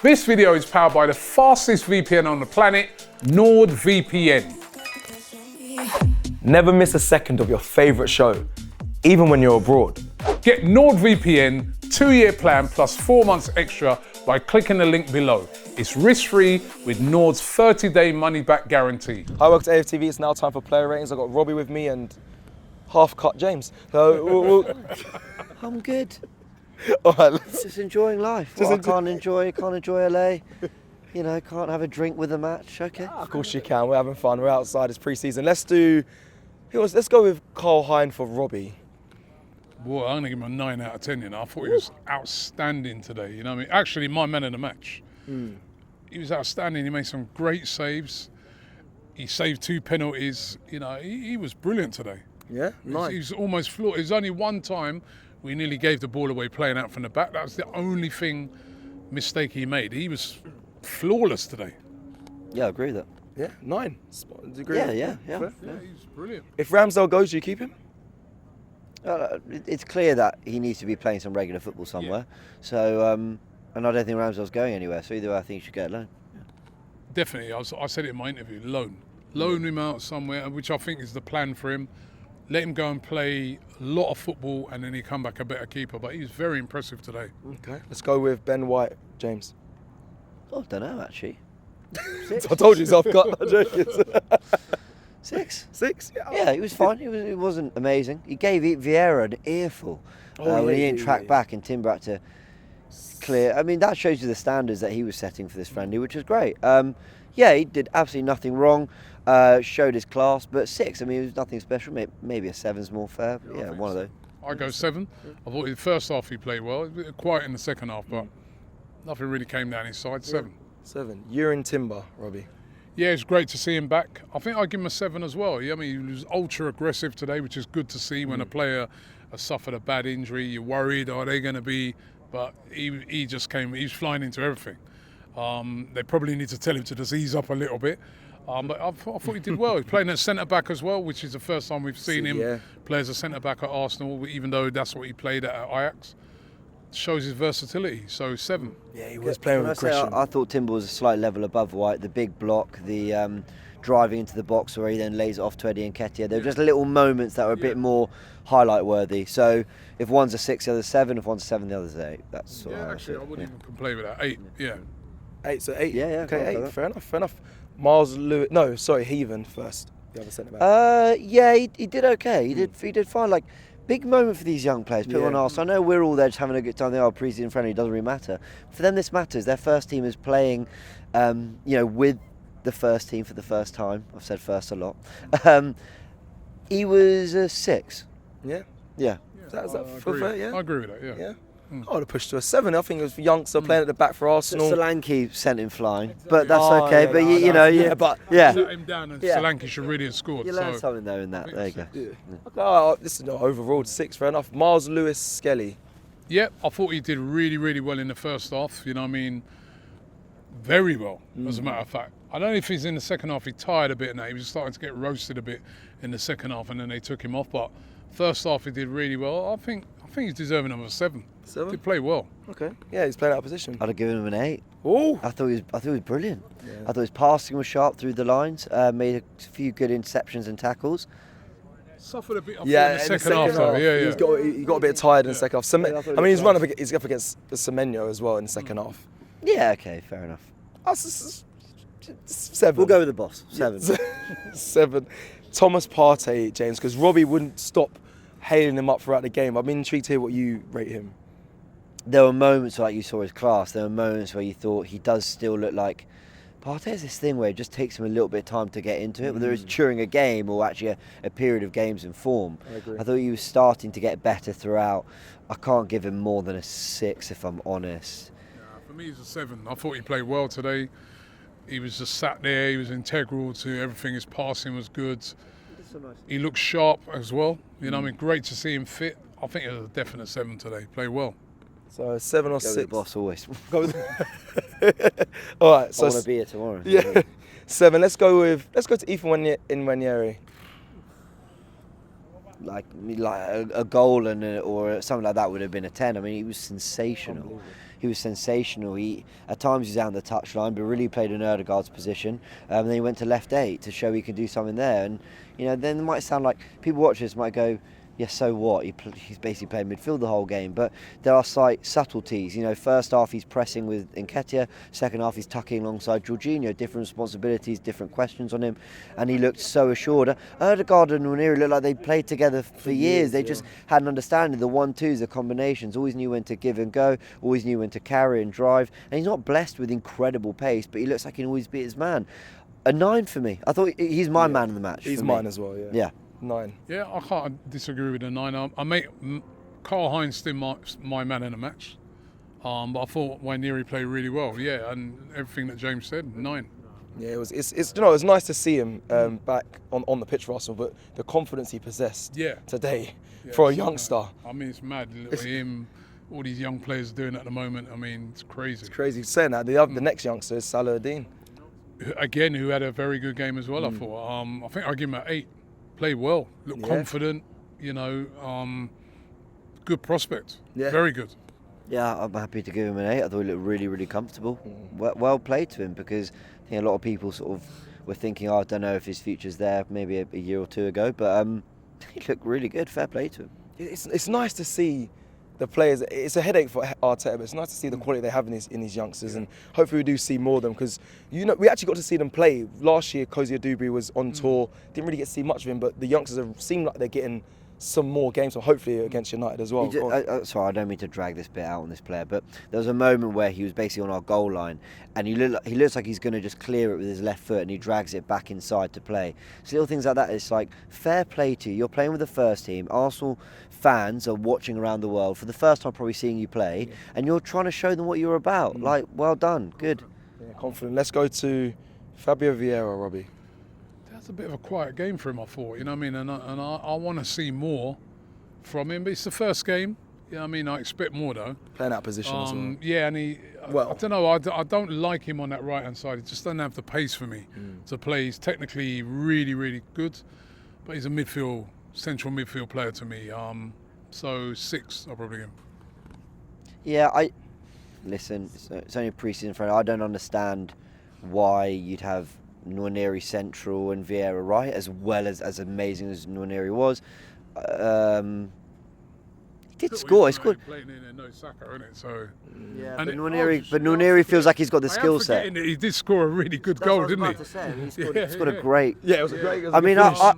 This video is powered by the fastest VPN on the planet, NordVPN. Never miss a second of your favourite show, even when you're abroad. Get NordVPN 2-year plan plus 4 months extra by clicking the link below. It's risk-free with Nord's 30-day money-back guarantee. Hi, welcome to AFTV. It's now time for player ratings. I've got Robbie with me and half-cut James. So I'm good. all right, let's... Just enjoying life. I can't enjoy LA. You know, can't have a drink with a match. Okay. Of course you can. We're having fun. We're outside. It's pre-season. Let's go with Carl Hine for Robbie. Boy, I'm going to give him a 9 out of 10, you know. I thought he was outstanding today, you know what I mean? Actually, my man of the match. He was outstanding. He made some great saves. He saved 2 penalties. You know, he was brilliant today. Yeah, nice. He was almost flawless. There's only one time we nearly gave the ball away playing out from the back. That was the only mistake he made. He was flawless today. Yeah, I agree with that. Yeah, 9. Do you agree? Yeah. He's brilliant. If Ramsdale goes, do you keep him? It's clear that he needs to be playing some regular football somewhere. So, and I don't think Ramsdale's going anywhere. So either way, I think he should get a loan. Definitely. I said it in my interview, loan him out somewhere, which I think is the plan for him. Let him go and play a lot of football and then he come back a better keeper. But he's very impressive today. Okay, let's go with Ben White, James. Oh, I don't know, actually. I told you he's half-cut. I'm joking. 6. 6? Yeah, he was fine. He wasn't amazing. He gave Vieira an earful when he didn't track back and Timber had to clear. I mean, that shows you the standards that he was setting for this friendly, which was great. Yeah, he did absolutely nothing wrong. Showed his class, but 6. I mean, it was nothing special. Maybe a 7's more fair. But yeah, one of those. I go 7. I thought in the first half he played well. Quiet in the second half, but nothing really came down his side. 7. 7. Urine Timber, Robbie. Yeah, it's great to see him back. I think I'd give him a 7 as well. I mean, he was ultra aggressive today, which is good to see when a player has suffered a bad injury. You're worried, are they going to be? But he just came, he was flying into everything. They probably need to tell him to just ease up a little bit. But I thought he did well. He's playing at centre-back as well, which is the first time we've seen him play as a centre-back at Arsenal, even though that's what he played at Ajax. Shows his versatility, so 7. Yeah, he was playing with aggression. I thought Timber was a slight level above White. The big block, the driving into the box where he then lays it off to Eddie Nketiah. There were just little moments that were a bit more highlight worthy. So if one's a 6, the other's 7. If one's a 7, the other's 8. That's sort of actually, I wouldn't even complain with that. 8, yeah. 8, so 8. Yeah. Okay, 8. Fair enough. Miles Lewis. No, sorry, Heaven first. The other centre back. Yeah, he did okay. He did fine. Like, big moment for these young players. People on Arsenal. I know we're all there just having a good time. They are pre-season friendly. It doesn't really matter. For them, this matters. Their first team is playing, with the first team for the first time. I've said first a lot. He was a 6. Yeah. Is that fair? Yeah. I agree with that. Yeah. I would have pushed to a 7. I think it was Youngster playing at the back for Arsenal. Solanke sent him flying, but that's okay. But you Let him down, and Solanke should really have scored. You learned something there in that. There you go. Yeah. This is not overruled 6. Fair enough. Miles Lewis Skelly. Yeah, I thought he did really, really well in the first half. You know what I mean? Very well, as a matter of fact. I don't know if he's in the second half. He tired a bit now. He was starting to get roasted a bit in the second half, and then they took him off. But first half he did really well. I think he's deserving of a 7. 7? He played well. Okay. Yeah, he's playing out of position. I'd have given him an 8. Oh. I thought he was brilliant. Yeah. I thought his passing was sharp through the lines. Made a few good interceptions and tackles. Suffered a bit in the second half though. Yeah. He got a bit tired in the second half. I mean, he's up against Semenyo as well in the second half. Yeah. Okay. Fair enough. 7. We'll go with the boss. 7. 7. Thomas Partey, James, because Robbie wouldn't stop hailing him up throughout the game. I'm intrigued to hear what you rate him. There were moments like you saw his class. There were moments where you thought he does still look like Partey has this thing where it just takes him a little bit of time to get into it, whether it's during a game or actually a period of games in form. I agree. I thought he was starting to get better throughout. I can't give him more than a 6 if I'm honest. Yeah, for me, he's a 7. I thought he played well today. He was just sat there. He was integral to everything. His passing was good. So nice. He looked sharp as well. You know, I mean, great to see him fit. I think it was a definite 7 today. Played well. So 7 or Go 6. with the boss always. All right. So I want to be here tomorrow. Yeah. 7. Let's go to Ethan Nwaneri. Like a goal or something like that would have been a 10. I mean, he was sensational. he was sensational. At times he was out on the touchline, but really played in Ødegaard's position. Then he went to left 8 to show he can do something there. And then it might sound like people watching this might go, yeah, so what? He's basically playing midfield the whole game. But there are slight subtleties. First half he's pressing with Nketiah. Second half he's tucking alongside Jorginho. Different responsibilities, different questions on him. And he looked so assured. Ødegaard and Nwaneri looked like they played together for years. They just had an understanding. The 1-2s, the combinations. Always knew when to give and go. Always knew when to carry and drive. And he's not blessed with incredible pace, but he looks like he can always beat his man. A 9 for me. I thought he's my man of the match. He's mine as well, yeah. Yeah. 9. Yeah, I can't disagree with the 9. I make Karl-Heinz still my man in the match. But I thought Nwaneri played really well. Yeah, and everything that James said, 9. Yeah, it was nice to see him back on the pitch for Arsenal, but the confidence he possessed today for a youngster. I mean, it's mad. Him, all these young players doing at the moment. I mean, it's crazy. It's crazy. Saying that, the next youngster is Salah-Din. Again, who had a very good game as well, I thought. I think I'll give him an 8. Played well, looked confident, good prospect. Yeah. Very good. Yeah, I'm happy to give him an 8. I thought he looked really, really comfortable. Well played to him, because I think a lot of people sort of were thinking, I don't know if his future's there, maybe a year or 2 ago, but he looked really good. Fair play to him. It's nice to see the players. It's a headache for Arteta, but it's nice to see the quality they have in these youngsters, and hopefully we do see more of them, because we actually got to see them play. Last year, Kozia Dubry was on tour, didn't really get to see much of him, but the youngsters seem like they're getting some more games, so hopefully against United as well. Sorry, I don't mean to drag this bit out on this player, but there was a moment where he was basically on our goal line, and he looks like he's going to just clear it with his left foot, and he drags it back inside to play. So little things like that, it's like, fair play to you. You're playing with the first team. Arsenal fans are watching around the world for the first time, probably seeing you play, and you're trying to show them what you're about. Like, well done, good. Yeah, confident. Let's go to Fabio Vieira, Robbie. That's a bit of a quiet game for him, I thought. You know what I mean? And I want to see more from him. But it's the first game. I expect more though. Playing out of position as well. Yeah, and I don't know. I don't like him on that right hand side. He just doesn't have the pace for me to play. He's technically really, really good, but he's a central midfield player to me. So 6, I'll probably give him. Yeah, listen. It's only a pre-season friend. I don't understand why you'd have Nwaneri central and Vieira right, as well as amazing as Nwaneri was. He did score. He scored. Playing in no Saka, isn't it? So yeah, but Nwaneri feels like he's got the skill set. He did score a really good goal, didn't he? He scored a great. Yeah, it was a great.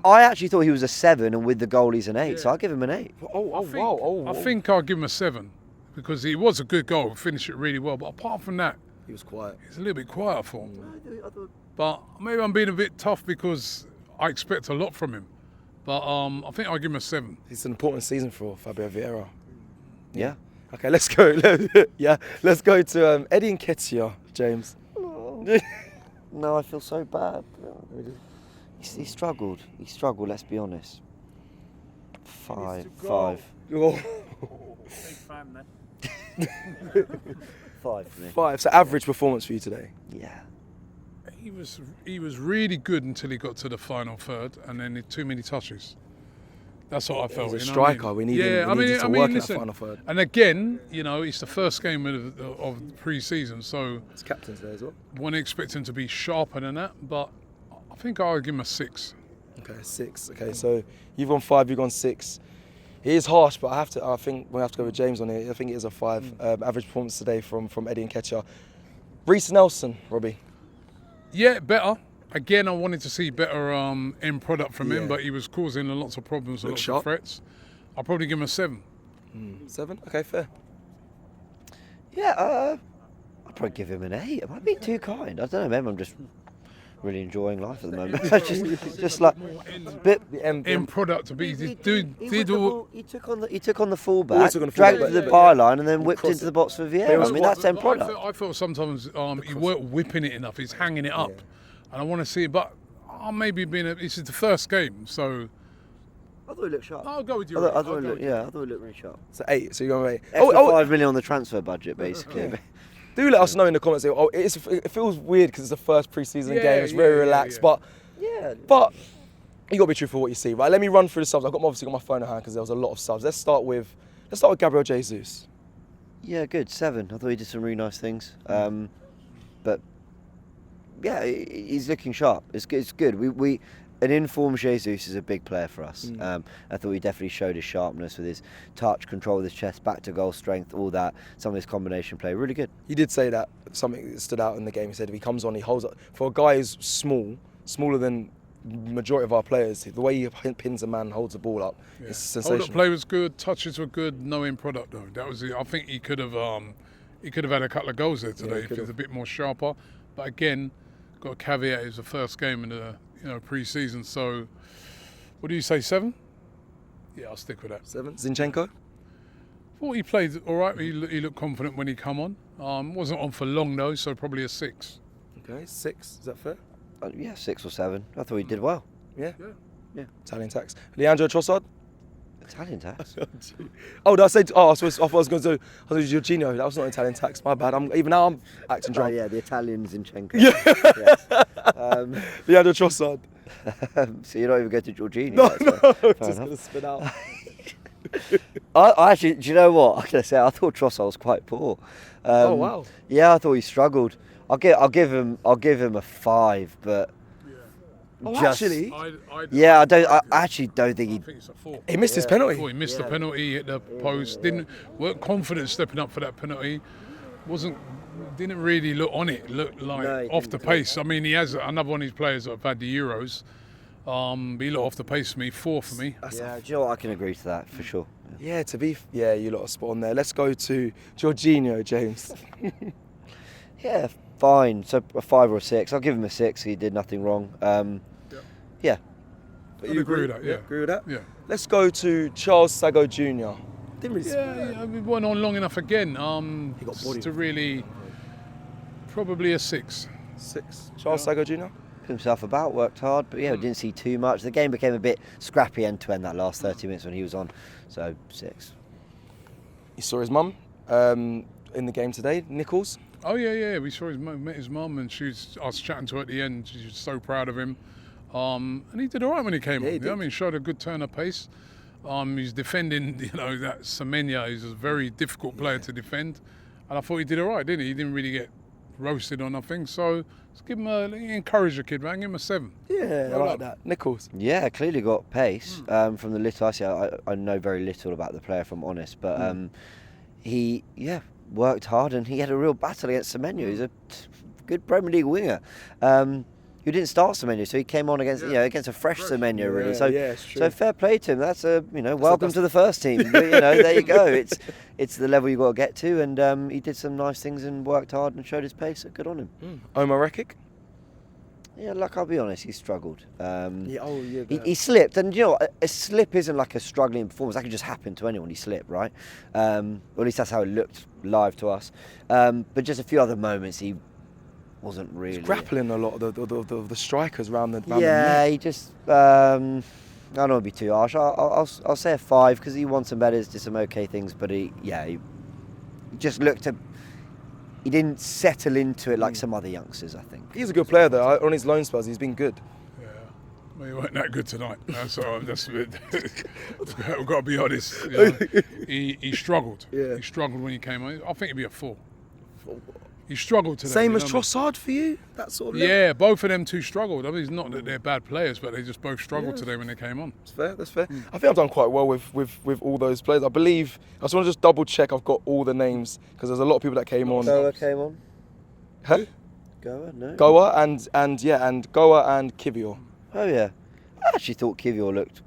I actually thought he was a 7, and with the goal he's an 8. So I'll give him an 8. I think I'll give him a 7 because he was a good goal. Finished it really well, but apart from that, he was quiet. He's a little bit quiet for him. But maybe I'm being a bit tough because I expect a lot from him. But I think I'll give him a 7. It's an important season for Fabio Vieira. Yeah. Okay, let's go. Let's go to Eddie Nketiah, James. No, I feel so bad. He struggled. Let's be honest. 5. Oh. Big fan, then. 5 for me. 5. So average performance for you today. Yeah. He was really good until he got to the final third, and then too many touches. That's what I felt. He's a striker. We need him to work in that final third. And again, it's the first game of pre-season, so it's captain's day as well. Wouldn't expect him to be sharper than that, but I think I'll give him a 6. Okay, 6. Okay, so you've gone 5, you've gone 6. It is harsh, but I think we have to go with James on it. I think it is a 5. Average performance today from Eddie Nketiah. Reece Nelson, Robbie. Yeah, better. Again, I wanted to see better end product from him, but he was causing lots of problems, lots of threats. I'll probably give him a 7. 7? Okay, fair. Yeah, I'll probably give him an 8. Am I being too kind? I don't know, maybe I'm just really enjoying life at the moment. just like the end product to be. He took on the fullback, dragged it to the byline, and then whipped into the box for Vieira. I mean, that's end product. I felt sometimes he weren't whipping it enough. He's hanging it up, and I want to see it. But maybe this is the first game, so. I thought he looked sharp. I'll go with you. I thought he looked really sharp. So 8. So you're going 8. Extra 5 million on the transfer budget, basically. Yeah. Do let us know in the comments. It feels weird because it's the first pre-season game. It's very relaxed, but you got to be truthful what you see, right? Let me run through the subs. I've obviously got my phone in hand because there was a lot of subs. Let's start with Gabriel Jesus. Yeah, good, 7. I thought he did some really nice things. But yeah, he's looking sharp. It's good. An informed Jesus is a big player for us. I thought he definitely showed his sharpness with his touch, control with his chest, back to goal strength, all that. Some of his combination play, really good. He did say that something that stood out in the game. He said if he comes on, he holds up. For a guy who's smaller than majority of our players, the way he pins a man and holds the ball up, it's sensational. Hold up play was good, touches were good, no end product though. That was it. I think he could have had a couple of goals there today if he was a bit more sharper. But again, got a caveat, it was the first game in the pre-season. So what do you say, 7? Yeah, I'll stick with that. 7. Zinchenko? Thought he played all right. He looked confident when he come on. Wasn't on for long though, so probably a 6. Okay, 6. Is that fair? Yeah, 6 or 7. I thought he did well. Yeah. Italian tax. Leandro Trossard? Italian tax? Oh, did I say? I was going to. I was Jorginho. That was not Italian tax. My bad. Even now I'm acting drunk. Oh yeah, the Italian Zinchenko. Yeah. Leandro Trossard. So you're not even going to Jorginho? No. Just going to spit out. I actually, do you know what? I'm going to say I thought Trossard was quite poor. Oh wow. Yeah, I thought he struggled. I'll give him a 5, but. Actually, I actually don't think I think it's a 4. he missed his penalty. He missed the penalty, hit the post. Weren't confident stepping up for that penalty. Didn't really look on it. Looked like off the pace. I mean, he has another one of his players that have had the Euros. But he looked off the pace for me. 4 for me. Yeah, do you know what? I can agree to that for sure. Yeah, you lot are spot on there. Let's go to Jorginho, James. Yeah, fine. So a 5 or a 6. I'll give him a 6. He did nothing wrong. Yeah. But you agree with that? Yeah. Agree with that? Yeah. Let's go to Charles Sago Jr. Didn't really. Yeah, we weren't on long enough again. He got bodied. To really, probably a 6. 6. Charles Sago Jr. Put himself about, worked hard, but yeah, we didn't see too much. The game became a bit scrappy end to end that last 30 minutes when he was on. So 6. You saw his mum in the game today, Nichols. Oh yeah. We saw met his mum, and I was chatting to her at the end. She was so proud of him. And he did all right when he came on. I mean, showed a good turn of pace. He's defending, that Semenya is a very difficult player to defend. And I thought he did all right, didn't he? He didn't really get roasted or nothing. So let's give him encourage the kid, man. Give him a 7. Yeah, I like that. Nichols. Yeah, clearly got pace. From the little I see, I know very little about the player, if I'm honest. But he worked hard and he had a real battle against Semenya. He's a good Premier League winger. Who didn't start Semenya, so he came on against a fresh Semenya, really. So fair play to him. That's welcome to the first team. There you go. It's the level you got to get to, and he did some nice things and worked hard and showed his pace. So good on him. Omar Rekik. Yeah, I'll be honest, he struggled. He slipped, and a slip isn't like a struggling performance. That could just happen to anyone. He slipped, right? Or at least that's how it looked live to us. But just a few other moments, he wasn't really. He's grappling a lot of the strikers around the. He just. I don't want to be too harsh. I'll say a 5 because he won some medals, did some okay things, but he just looked to. He didn't settle into it like some other youngsters, I think. He's a good player though. On his loan spells, he's been good. Yeah, well, he weren't that good tonight. That's a bit. We've got to be honest. He struggled. Yeah. He struggled when he came on. I think it'd be a 4. He struggled today. Same as Trossard for you? That sort of level? Yeah, both of them two struggled. I mean, it's not that they're bad players, but they just both struggled today when they came on. That's fair. I think I've done quite well with all those players. I just want to just double check I've got all the names, because there's a lot of people that came on. Goa came on. Huh? Goa, no. Goa and Goa and Kivior. Oh yeah. I actually thought Kivior looked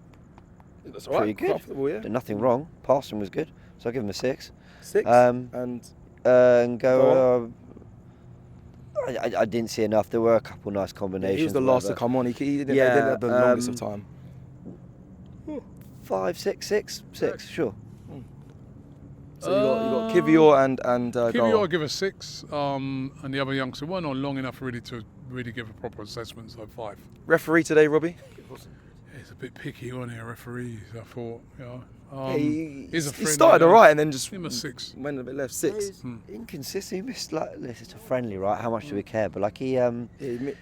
That's pretty good. Comfortable, yeah. Did nothing wrong. Passing was good, so I give him a 6. 6. And Goa. I didn't see enough. There were a couple nice combinations. He was the last to come on. He didn't have the longest of time. 5, 6, sure. So you got Kivior and Kivior, Goa. I'll give a 6, and the other youngster weren't on long enough really to give a proper assessment, so 5. Referee today, Robbie? He's a bit picky, wasn't he, a referee? I thought, He he's a friend. he started all right and then just give him a 6. went a bit left. 6. Inconsistent. He missed it's a friendly, right? How much do we care? But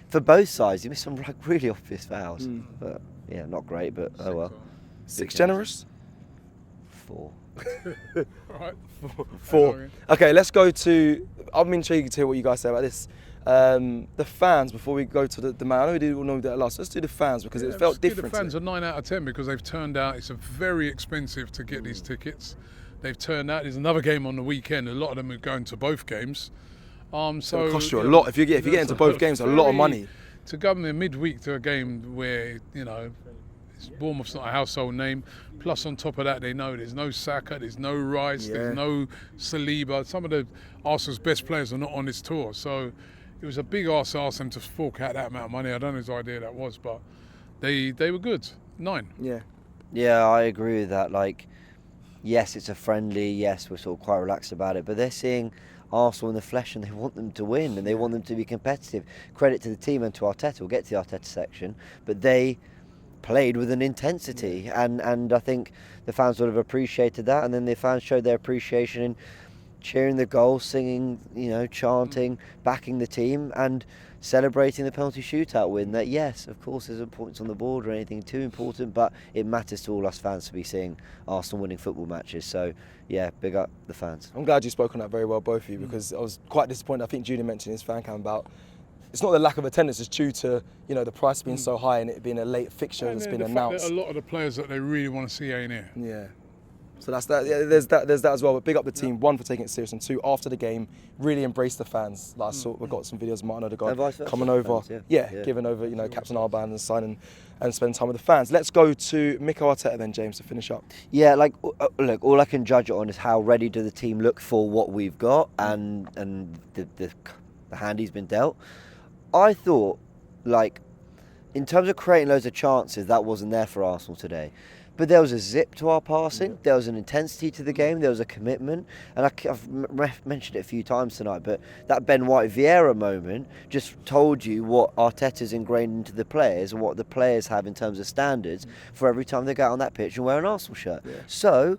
for both sides, he missed some really obvious fouls. But yeah, not great. But oh well. 6 generous. 4. All right. 4. Okay, let's go to. I'm intrigued to hear what you guys say about this. The fans, before we go to the man, I know we do know that last. Let's do the fans because it felt different. The fans are 9 out of 10 because they've turned out. It's a very expensive to get these tickets. They've turned out. There's another game on the weekend. A lot of them are going to both games. So it'll cost you a lot if you get into both games. A lot of money to go in midweek to a game where Bournemouth's not a household name. Plus, on top of that, they know there's no Saka, there's no Rice, there's no Saliba. Some of the Arsenal's best players are not on this tour, so it was a big ask them to fork out that amount of money. I don't know whose idea that was, but they were good. 9. Yeah, I agree with that. Like, yes, it's a friendly. Yes, we're sort of quite relaxed about it, but they're seeing Arsenal in the flesh and they want them to win and they want them to be competitive. Credit to the team and to Arteta. We'll get to the Arteta section, but they played with an intensity and I think the fans would have appreciated that, and then the fans showed their appreciation in cheering the goal, singing, chanting, backing the team and celebrating the penalty shootout win. That yes, of course there's points on the board or anything too important, but it matters to all us fans to be seeing Arsenal winning football matches. So yeah, big up the fans. I'm glad you spoke on that very well, both of you, because I was quite disappointed. I think Julian mentioned his fan cam about it's not the lack of attendance, it's due to the price being so high and it being a late fixture that's been announced. A lot of the players that they really want to see ain't here. Yeah. So that's that. Yeah, there's that as well. But big up the team. 1 for taking it serious, and 2 after the game really embrace the fans. Like I saw, we got some videos of Martin Odegaard coming over, fans, giving over Captain Armband and signing and spending time with the fans. Let's go to Mikel Arteta then, James, to finish up. Yeah, look, all I can judge it on is how ready do the team look for what we've got and the hand he's been dealt. I thought, in terms of creating loads of chances, that wasn't there for Arsenal today. But there was a zip to our passing, there was an intensity to the game, there was a commitment, and I've mentioned it a few times tonight, but that Ben White-Vieira moment just told you what Arteta's ingrained into the players and what the players have in terms of standards for every time they go out on that pitch and wear an Arsenal shirt. Yeah. So,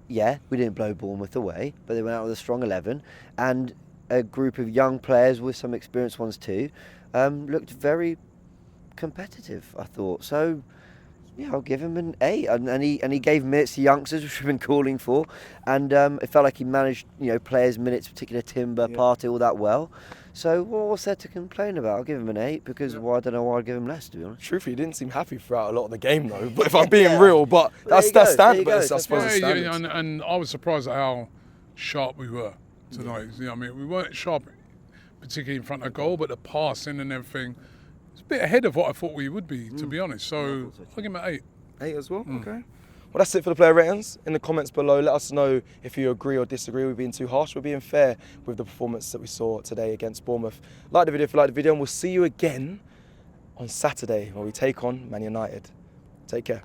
yeah, we didn't blow Bournemouth away, but they went out with a strong 11, and a group of young players with some experienced ones too, looked very competitive, I thought. So, yeah, I'll give him an 8, and he gave minutes to youngsters, which we've been calling for, and it felt like he managed players' minutes, particularly Timber, Partey, all that well. So what's there to complain about? I'll give him an 8 because I don't know why I'd give him less, to be honest. Truthfully, he didn't seem happy throughout a lot of the game though. But if I'm being real, but that's standard. But I suppose it's standard. And I was surprised at how sharp we were tonight. I mean, we weren't sharp, particularly in front of goal, but the passing and everything. It's a bit ahead of what I thought we would be, to be honest. So I'll give him an 8. 8 as well? Okay. Well, that's it for the player ratings. In the comments below, let us know if you agree or disagree. We're being too harsh. We're being fair with the performance that we saw today against Bournemouth. Like the video if you like the video, and we'll see you again on Saturday when we take on Man United. Take care.